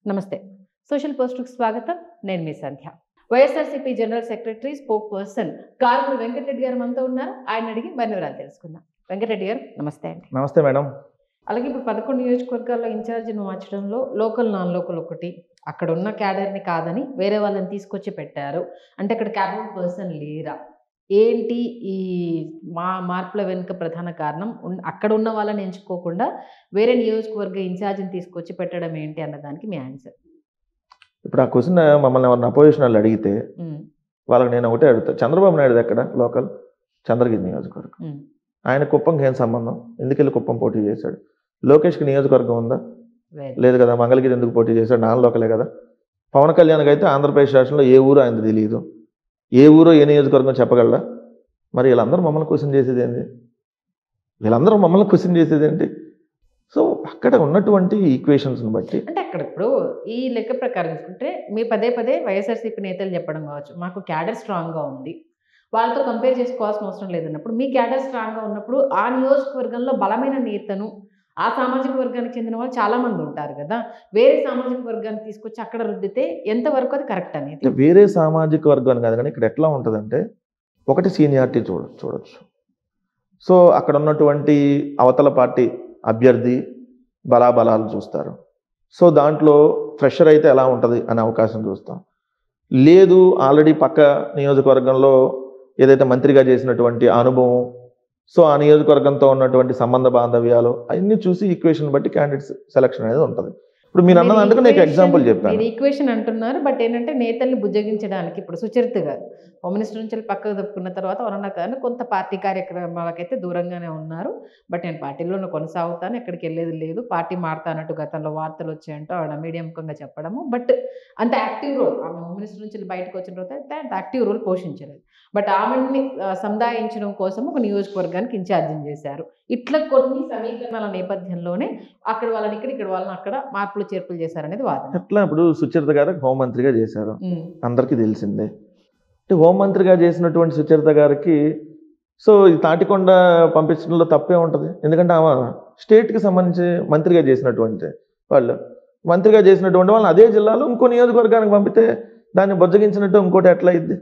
నమస్తే. సోషల్ పోస్ట్‌కి స్వాగతం. నేను మీ Sandhya. YSRCP general secretary, spokesperson Karumuri Venkatareddy గారు మనతో ఉన్నారు. ఆయన అడిగి మరిన్ని వివరాలు తెలుసుకుందాం. వెంకటరెడ్డి గారు నమస్తే అండి. నమస్తే మేడం. అలాగే ఇప్పుడు 11 నియోజకవర్గాల్లో ఇన్ఛార్జిని మార్చడంలో లోకల్, నాన్ లోకల్ ఒకటి. అక్కడ ఉన్న క్యాడర్‌ని కాదని వేరే వాళ్ళని తీసుకొచ్చి పెట్టారు. అంటే అక్కడ క్యాబినెట్ పర్సన్ లేరా? ఏంటి ఈ మార్పుల వెనుక ప్రధాన కారణం? అక్కడ ఉన్న వాళ్ళని ఎంచుకోకుండా వేరే నియోజకవర్గ ఇన్ఛార్జిని తీసుకొచ్చి పెట్టడం ఏంటి అన్నదానికి మీ ఆన్సర్. ఇప్పుడు ఆ క్వశ్చన్ మమ్మల్ని ఎవరిని అపోజిషన్ వాళ్ళు అడిగితే వాళ్ళకి నేను ఒకటే అడుగుతా, చంద్రబాబు నాయుడు ఎక్కడ లోకల్? చంద్రగిరి నియోజకవర్గం. ఆయన కుప్పంకి ఏం సంబంధం? ఎందుకు వెళ్ళి కుప్పం పోటీ చేశాడు? లోకేష్కి నియోజకవర్గం ఉందా? లేదు కదా. మంగళగిరి ఎందుకు పోటీ చేశాడు? నాన్ లోకలే కదా. పవన్ కళ్యాణ్కి అయితే ఆంధ్రప్రదేశ్ రాష్ట్రంలో ఏ ఊరు ఆయనది తెలియదు. ఏ ఊరో ఏ నియోజకవర్గం చెప్పగలరా? మరి వీళ్ళందరూ మమ్మల్ని క్వశ్చన్ చేసేది ఏంటి? సో అక్కడ ఉన్నటువంటి ఈక్వేషన్స్ని బట్టి అంటే అక్కడ ఇప్పుడు ఈ లెక్క ప్రకారం చూసుకుంటే మీ పదే పదే వైఎస్ఆర్సీపీ నేతలు చెప్పడం కావచ్చు, మాకు క్యాడర్ స్ట్రాంగ్గా ఉంది, వాళ్ళతో కంపేర్ చేసుకోవాల్సిన అవసరం లేదన్నప్పుడు, మీ క్యాడర్ స్ట్రాంగ్గా ఉన్నప్పుడు ఆ నియోజకవర్గంలో బలమైన నేతను ఆ సామాజిక వర్గానికి చెందిన వాళ్ళు చాలామంది ఉంటారు కదా, వేరే సామాజిక వర్గాన్ని తీసుకొచ్చి అక్కడ రుద్దితే ఎంతవరకు అది కరెక్ట్ అనేది? వేరే సామాజిక వర్గాన్ని కాదు, కానీ ఇక్కడ ఎట్లా ఉంటుందంటే ఒకటి సీనియారిటీ చూడొచ్చు. సో అక్కడ ఉన్నటువంటి అవతల పార్టీ అభ్యర్థి బలాబలాలు చూస్తారు. సో దాంట్లో ఫ్రెషర్ అయితే ఎలా ఉంటుంది అనే అవకాశం చూస్తాం. లేదు ఆల్రెడీ పక్క నియోజకవర్గంలో ఏదైతే మంత్రిగా చేసినటువంటి అనుభవం, సో ఆ నియోజకవర్గంతో ఉన్నటువంటి సంబంధ బాంధవ్యాలు అవన్నీ చూసి ఈక్వేషన్ బట్టి క్యాండిడేట్స్ సెలక్షన్ అనేది ఉంటుంది. ఇప్పుడు మీరు అన్నదాంట్లో నేను ఎగ్జాంపుల్ చెప్పాను. మీరు ఈక్వేషన్ అంటున్నారు, బట్ ఏంటంటే నేతల్ని బుజ్జగించడానికి ఇప్పుడు సుచరిత గారు హోమ్ మినిస్టర్ నుంచి పక్కకు తప్పుకున్న తర్వాత వరణ గారు కొంత పార్టీ కార్యక్రమాలకైతే దూరంగానే ఉన్నారు. బట్ నేను పార్టీలోనే కొనసాగుతాను, ఎక్కడికి వెళ్ళేది లేదు, పార్టీ మారుతానట్టు గతంలో వార్తలు వచ్చాయంటూ ఆవిడ మీడియా ముఖంగా చెప్పడము. బట్ అంత యాక్టివ్ రోల్ ఆమె హోమ్ మినిస్టర్ నుంచి బయటకు వచ్చిన తర్వాత అంత యాక్టివ్ రోల్ పోషించలేదు. బట్ ఆమెని సముదాయించడం కోసం ఒక నియోజకవర్గానికి ఇన్ఛార్జిని చేశారు. ఇట్లా కొన్ని సమీకరణాల నేపథ్యంలోనే అక్కడ వాళ్ళని ఇక్కడ వాళ్ళని అక్కడ మార్పులు చేర్పులు చేశారనేది వాదన. ఎట్లా ఇప్పుడు సుచరిత గారు హోంమంత్రిగా చేశారు, అందరికీ తెలిసిందే. అంటే హోంమంత్రిగా చేసినటువంటి సుచరిత గారికి సో ఈ తాటికొండ పంపించడంలో తప్పే ఉంటుంది. ఎందుకంటే ఆమె స్టేట్కి సంబంధించి మంత్రిగా చేసినటువంటి వాళ్ళని అదే జిల్లాలో ఇంకో నియోజకవర్గానికి పంపితే దాన్ని బొజ్జగించినట్టు ఇంకోటి ఎట్లా అయింది?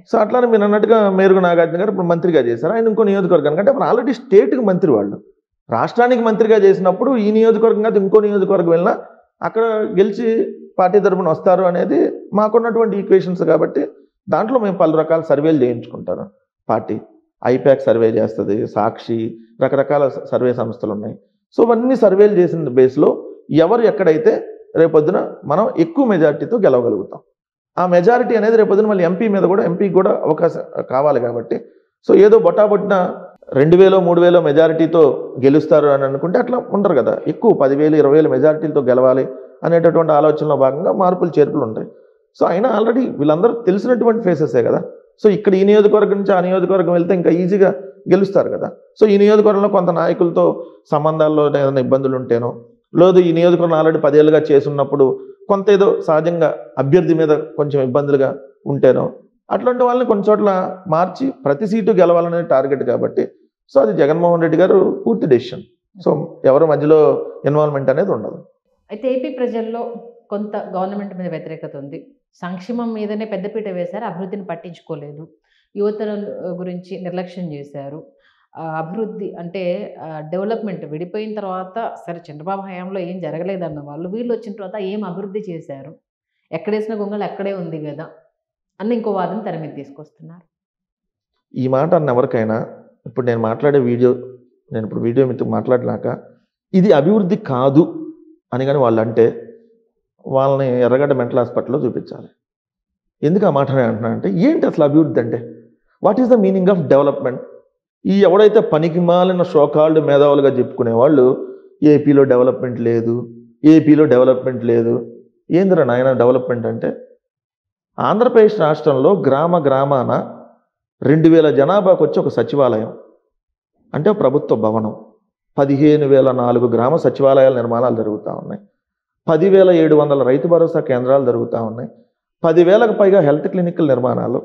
సో అట్లానే మీరు అన్నట్టుగా మేరుగు నాగార్జున గారు ఇప్పుడు మంత్రిగా చేశారు, ఆయన ఇంకో నియోజకవర్గానికి. అంటే ఆల్రెడీ స్టేట్కి మంత్రి, వాళ్ళు రాష్ట్రానికి మంత్రిగా చేసినప్పుడు ఈ నియోజకవర్గం కాదు ఇంకో నియోజకవర్గం వెళ్ళినా అక్కడ గెలిచి పార్టీ తరపున వస్తారు అనేది మాకున్నటువంటి ఈక్వేషన్స్. కాబట్టి దాంట్లో మేము పలు రకాల సర్వేలు చేయించుకుంటారు. పార్టీ ఐపాక్ సర్వే చేస్తుంది, సాక్షి, రకరకాల సర్వే సంస్థలు ఉన్నాయి. సో అవన్నీ సర్వేలు చేసిన బేస్లో ఎవరు ఎక్కడైతే రేపొద్దున మనం ఎక్కువ మెజారిటీతో గెలవగలుగుతాం. ఆ మెజారిటీ అనేది రేపొద్దున మళ్ళీ ఎంపీకి కూడా అవకాశం కావాలి. కాబట్టి సో ఏదో బొట్టాబొట్టిన 2000 3000 మెజారిటీతో గెలుస్తారు అని అనుకుంటే అట్లా ఉండరు కదా. ఎక్కువ 10,000 20,000 మెజారిటీలతో గెలవాలి అనేటటువంటి ఆలోచనలో భాగంగా మార్పులు చేర్పులు ఉంటాయి. సో అయినా ఆల్రెడీ వీళ్ళందరూ తెలిసినటువంటి ఫేసెసే కదా. సో ఇక్కడ ఈ నియోజకవర్గం నుంచి ఆ నియోజకవర్గం వెళ్తే ఇంకా ఈజీగా గెలుస్తారు కదా. సో ఈ నియోజకవర్గంలో కొంత నాయకులతో సంబంధాల్లో ఏదైనా ఇబ్బందులు ఉంటేనో, లేదు ఈ నియోజకవర్గం ఆల్రెడీ 10 ఏళ్ళుగా చేస్తున్నప్పుడు కొంత ఏదో సహజంగా అభ్యర్థి మీద కొంచెం ఇబ్బందులుగా ఉంటేనో, అట్లాంటి వాళ్ళని కొన్ని చోట్ల మార్చి ప్రతి సీటు గెలవాలనే టార్గెట్. కాబట్టి సో అది జగన్మోహన్ రెడ్డి గారు పూర్తి డెసిషన్. సో ఎవరి మధ్యలో ఇన్వాల్వ్మెంట్ అనేది ఉండదు. అయితే ఏపీ ప్రజల్లో కొంత గవర్నమెంట్ మీద వ్యతిరేకత ఉంది. సంక్షేమం మీదనే పెద్దపీట వేశారు, అభివృద్ధిని పట్టించుకోలేదు, యువతల గురించి నిర్లక్ష్యం చేశారు. అభివృద్ధి అంటే డెవలప్మెంట్ విడిపోయిన తర్వాత సరే చంద్రబాబు హయాంలో ఏం జరగలేదన్న వాళ్ళు వీళ్ళు వచ్చిన తర్వాత ఏం అభివృద్ధి చేశారు, ఎక్కడేసిన గొంగలు అక్కడే ఉంది కదా అన్న ఇంకో వాదన తెర మీద తీసుకొస్తున్నారు. ఈ మాట అన్న ఎవరికైనా ఇప్పుడు నేను మాట్లాడే వీడియో మీతో మాట్లాడినాక ఇది అభివృద్ధి కాదు అని కానీ వాళ్ళు అంటే వాళ్ళని ఎర్రగడ్డ మెంటల్ హాస్పిటల్లో చూపించాలి. ఎందుకు ఆ మాట అంటున్నా అంటే ఏంటి అసలు అభివృద్ధి అంటే? What is the meaning of development? ఈ ఎవడైతే పనికి మాలిన షోకాల్డ్ మేధావులుగా చెప్పుకునే వాళ్ళు ఏపీలో డెవలప్మెంట్ లేదు ఏందిరా నాయన డెవలప్మెంట్ అంటే? ఆంధ్రప్రదేశ్ రాష్ట్రంలో గ్రామాన 2000 జనాభాకు వచ్చి ఒక సచివాలయం అంటే ప్రభుత్వ భవనం, 15,004 గ్రామ సచివాలయాల నిర్మాణాలు జరుగుతూ ఉన్నాయి, 10,700 రైతు భరోసా కేంద్రాలు జరుగుతూ ఉన్నాయి, 10,000కు పైగా హెల్త్ క్లినికల్ నిర్మాణాలు,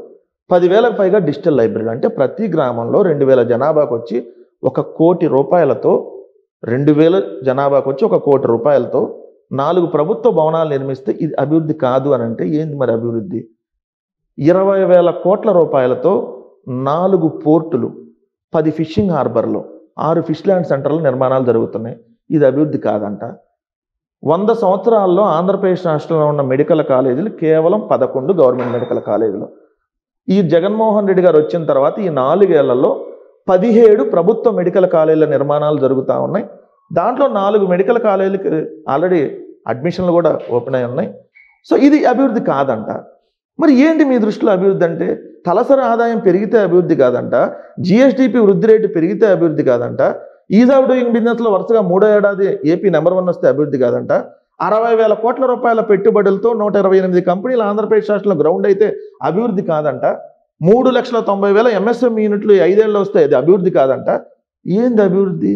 10,000కు పైగా డిజిటల్ లైబ్రరీలు. అంటే ప్రతి గ్రామంలో 2,000 జనాభాకు వచ్చి 1 కోటి రూపాయలతో 2,000 జనాభాకు వచ్చి 1 కోటి రూపాయలతో 4 ప్రభుత్వ భవనాలు నిర్మిస్తే ఇది అభివృద్ధి కాదు అని అంటే ఏంది మరి అభివృద్ధి? 20,000 కోట్ల రూపాయలతో 4 పోర్టులు, 10 ఫిషింగ్ హార్బర్లు, 6 ఫిష్ ల్యాండ్ సెంటర్ల నిర్మాణాలు జరుగుతున్నాయి. ఇది అభివృద్ధి కాదంట. 100 సంవత్సరాల్లో ఆంధ్రప్రదేశ్ రాష్ట్రంలో ఉన్న మెడికల్ కాలేజీలు కేవలం 11 గవర్నమెంట్ మెడికల్ కాలేజీలు. ఈ జగన్మోహన్ రెడ్డి గారు వచ్చిన తర్వాత ఈ 4 ఏళ్లలో 17 ప్రభుత్వ మెడికల్ కాలేజీల నిర్మాణాలు జరుగుతూ ఉన్నాయి. దాంట్లో 4 మెడికల్ కాలేజీలకి ఆల్రెడీ అడ్మిషన్లు కూడా ఓపెన్ అయి ఉన్నాయి. సో ఇది అభివృద్ధి కాదంట. మరి ఏంటి మీ దృష్టిలో అభివృద్ధి అంటే? తలసరి ఆదాయం పెరిగితే అభివృద్ధి కాదంట, జిఎస్డిపి వృద్ధి రేటు పెరిగితే అభివృద్ధి కాదంట, ఈజ్ ఆఫ్ డూయింగ్ బిజినెస్లో వరుసగా 3వ ఏడాది ఏపీ నెంబర్ 1 వస్తే అభివృద్ధి కాదంట, 60,000 కోట్ల రూపాయల పెట్టుబడులతో 128 కంపెనీలు ఆంధ్రప్రదేశ్ రాష్ట్రంలో గ్రౌండ్ అయితే అభివృద్ధి కాదంట, 3,90,000 ఎంఎస్ఎంఈ యూనిట్లు 5 ఏళ్ళు వస్తే అది అభివృద్ధి కాదంట. ఏంది అభివృద్ధి?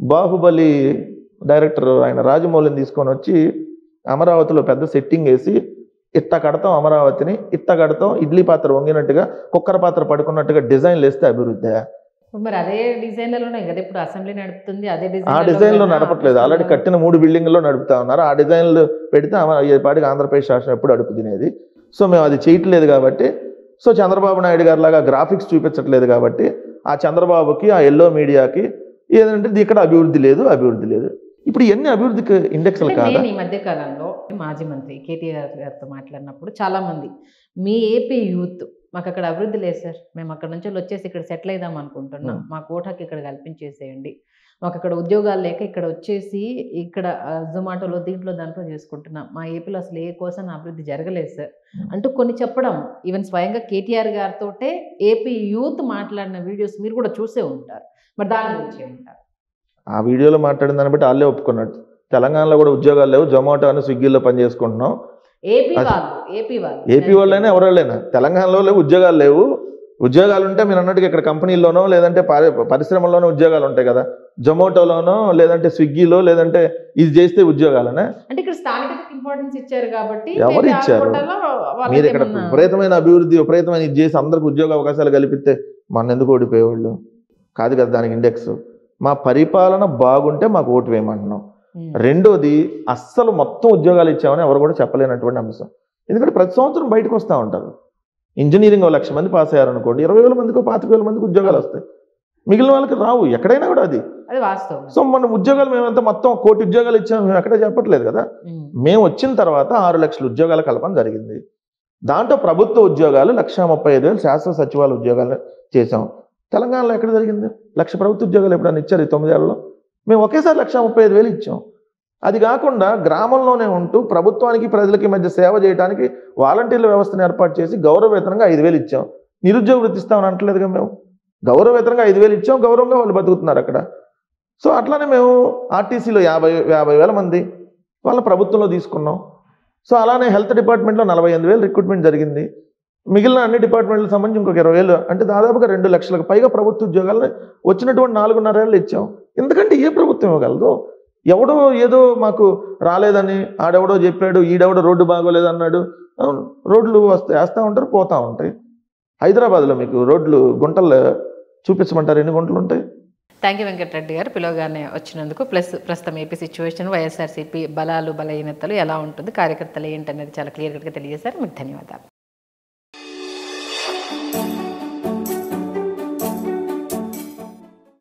బాహుబలి డైరెక్టర్ ఆయన రాజమౌళిని తీసుకొని వచ్చి అమరావతిలో పెద్ద సెట్టింగ్ వేసి ఇట్ట కడతాం అమరావతిని, ఇట్ట కడతాం ఇడ్లీ పాత్ర వంగినట్టుగా, కుక్కర పాత్ర పడుకున్నట్టుగా డిజైన్లు వేస్తే అభివృద్ధి? మరి అదే డిజైన్లలోనే కదా ఇప్పుడు అసెంబ్లీ నడుపుతుంది. అదే ఆ డిజైన్లో నడపట్లేదు, ఆల్రెడీ కట్టిన 3 బిల్డింగ్లో నడుపుతా ఉన్నారు. ఆ డిజైన్లు పెడితే పాటికి ఆంధ్రప్రదేశ్ రాష్ట్రం ఎప్పుడు అడుపు తినేది. సో మేము అది చేయట్లేదు కాబట్టి, సో చంద్రబాబు నాయుడు గారి లాగా గ్రాఫిక్స్ చూపించట్లేదు కాబట్టి ఆ చంద్రబాబుకి ఆ ఎల్లో మీడియాకి ఏంటంటే ఇక్కడ అభివృద్ధి లేదు, అభివృద్ధి లేదు. ఇప్పుడు ఎన్ని అభివృద్ధికి ఇండెక్స్లు కాదా? ఈ మధ్య కాలంలో మాజీ మంత్రి కేటీఆర్ గారితో మాట్లాడినప్పుడు చాలా మంది మీ ఏపీ యూత్ మాకు అక్కడ అభివృద్ధి లేదు సార్, మేము అక్కడ నుంచి వచ్చేసి ఇక్కడ సెటిల్ అయిదాం అనుకుంటున్నాం, మా కోటాకి ఇక్కడ కల్పించేసేయండి, మాకు అక్కడ ఉద్యోగాలు లేక ఇక్కడ వచ్చేసి ఇక్కడ జొమాటోలో దీంట్లో దాంట్లో చేసుకుంటున్నాం, మా ఏపీలో అసలు ఏ కోసం అభివృద్ధి జరగలేదు సార్ అంటూ కొన్ని చెప్పడం, ఈవెన్ స్వయంగా కేటీఆర్ గారితో ఏపీ యూత్ మాట్లాడిన వీడియోస్ మీరు కూడా చూసే ఉంటారు. మరి దాని గురించి ఏమంటారు? ఆ వీడియోలో మాట్లాడిన దాన్ని బట్టి వాళ్ళే ఒప్పుకున్నట్టు తెలంగాణలో కూడా ఉద్యోగాలు లేవు, జొమాటో అని స్విగ్గీలో పనిచేసుకుంటున్నాం. ఏపీ వాళ్ళైనా ఎవరైనా తెలంగాణలో లేవు, ఉద్యోగాలు లేవు. ఉద్యోగాలు ఉంటే మీరు అన్నట్టుగా ఇక్కడ కంపెనీల్లోనో లేదంటే పరిశ్రమల్లోనో ఉద్యోగాలు ఉంటాయి కదా, జొమాటోలోనో లేదంటే స్విగ్గీలో లేదంటే ఇది చేస్తే ఉద్యోగాలనే. అంటే ఇక్కడ స్థానికతకి ఇంపార్టెన్స్ ఇచ్చారు కాబట్టి ఎవరు ఇచ్చారు? మీరు ఇక్కడ విపరీతమైన అభివృద్ధి విపరీతమైన ఇది చేసి అందరికి ఉద్యోగ అవకాశాలు కల్పిస్తే మన ఎందుకు ఓడిపోయేవాళ్ళు కాదు కదా. దానికి ఇండెక్స్ మా పరిపాలన బాగుంటే మాకు ఓటు వేయమంటున్నాం. రెండోది అస్సలు మొత్తం ఉద్యోగాలు ఇచ్చామని ఎవరు కూడా చెప్పలేనటువంటి అంశం. ఎందుకంటే ప్రతి సంవత్సరం బయటకు వస్తూ ఉంటారు. ఇంజనీరింగ్ 1,00,000 మంది పాస్ అయ్యారనుకోండి, 20,000 మందికో 25,000 మందికి ఉద్యోగాలు వస్తాయి, మిగిలిన వాళ్ళకి రావు ఎక్కడైనా కూడా. అది వాస్తవం. సో మన ఉద్యోగాలు మేమంతా మొత్తం 1 కోటి ఉద్యోగాలు ఇచ్చాము మేము ఎక్కడే చెప్పట్లేదు కదా. మేము వచ్చిన తర్వాత 6 లక్షల ఉద్యోగాల కల్పన జరిగింది. దాంట్లో ప్రభుత్వ ఉద్యోగాలు 1,35,000 శాశ్వత సచివాలయ ఉద్యోగాలు చేసాం. తెలంగాణలో ఎక్కడ జరిగింది? 1,00,000 ప్రభుత్వ ఉద్యోగాలు ఎప్పుడైనా ఇచ్చారు ఈ 9 ఏళ్లలో? మేము ఒకేసారి 1,35,000 ఇచ్చాం. అది కాకుండా గ్రామంలోనే ఉంటూ ప్రభుత్వానికి ప్రజలకి మధ్య సేవ చేయడానికి వాలంటీర్ల వ్యవస్థను ఏర్పాటు చేసి గౌరవ వేతనంగా 5,000 ఇచ్చాం. నిరుద్యోగ వృత్తి ఇస్తామని అంటలేదుగా మేము. గౌరవ వేతనంగా 5,000 ఇచ్చాం, గౌరవంగా వాళ్ళు బతుకుతున్నారు అక్కడ. సో అట్లానే మేము ఆర్టీసీలో 50,000 మంది వాళ్ళ ప్రభుత్వంలో తీసుకున్నాం. సో అలానే హెల్త్ డిపార్ట్మెంట్లో 48,000 రిక్రూట్మెంట్ జరిగింది. మిగిలిన అన్ని డిపార్ట్మెంట్లకు సంబంధించి ఇంకొక 20,000 అంటే దాదాపుగా 2 లక్షలకు పైగా ప్రభుత్వ ఉద్యోగాలను వచ్చినటువంటి 4.5 ఏళ్ళు ఇచ్చాం. ఎందుకంటే ఏ ప్రభుత్వం ఇవ్వగలదు? ఎవడో ఏదో మాకు రాలేదని ఆడెవడో చెప్పాడు, ఈడెవడో రోడ్డు బాగోలేదు అన్నాడు. రోడ్లు వేస్తూ ఉంటారు, పోతూ ఉంటాయి. హైదరాబాద్లో మీకు రోడ్లు గుంటలు చూపించమంటారు, ఎన్ని గుంటలు ఉంటాయి? థ్యాంక్ యూ వెంకటరెడ్డి గారు, పిలవగానే వచ్చినందుకు. ప్లస్ ప్రస్తుతం ఏపీ సిచ్యువేషన్, వైఎస్ఆర్సీపీ బలాలు బలహీనతలు ఎలా ఉంటుంది, కార్యకర్తలు ఏంటనేది చాలా క్లియర్గా తెలియజేశారు. మీకు ధన్యవాదాలు.